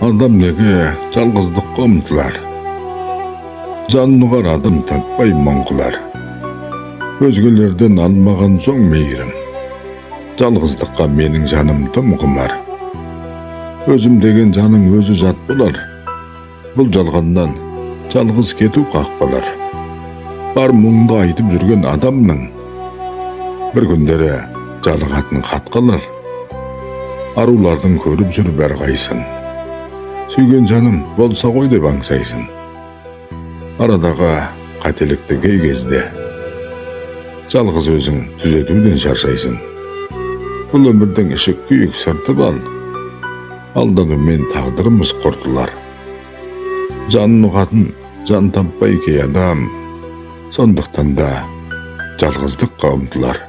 Adam neге жалғыздыққа ұмтылар, жанын ұғар адам таппай мұңғылар. Өзгелерден алмаған соң мейірім, жалғыздыққа менің жаным тым құмар. Өзім деген жаның өзі жат болар, бұл жалғаннан жалғыз кету қақпалар. Бар мұңды айтып жүрген адамның бір күндері жалығатын хат қалар. Арулардың көріп жүріп әрқайсын, сүйген жаным болса ғой деп аңсайсың. Арадағы қателікті кей кезде жалғыз өзің түзетуден шаршайсың. Бұл өмірдің іші күйік сырты бар, алданумен тағдырымыз құртылар. Жанын ұғатын жан таппай кей адам, сондықтан да жалғыздыққа ұмтылар.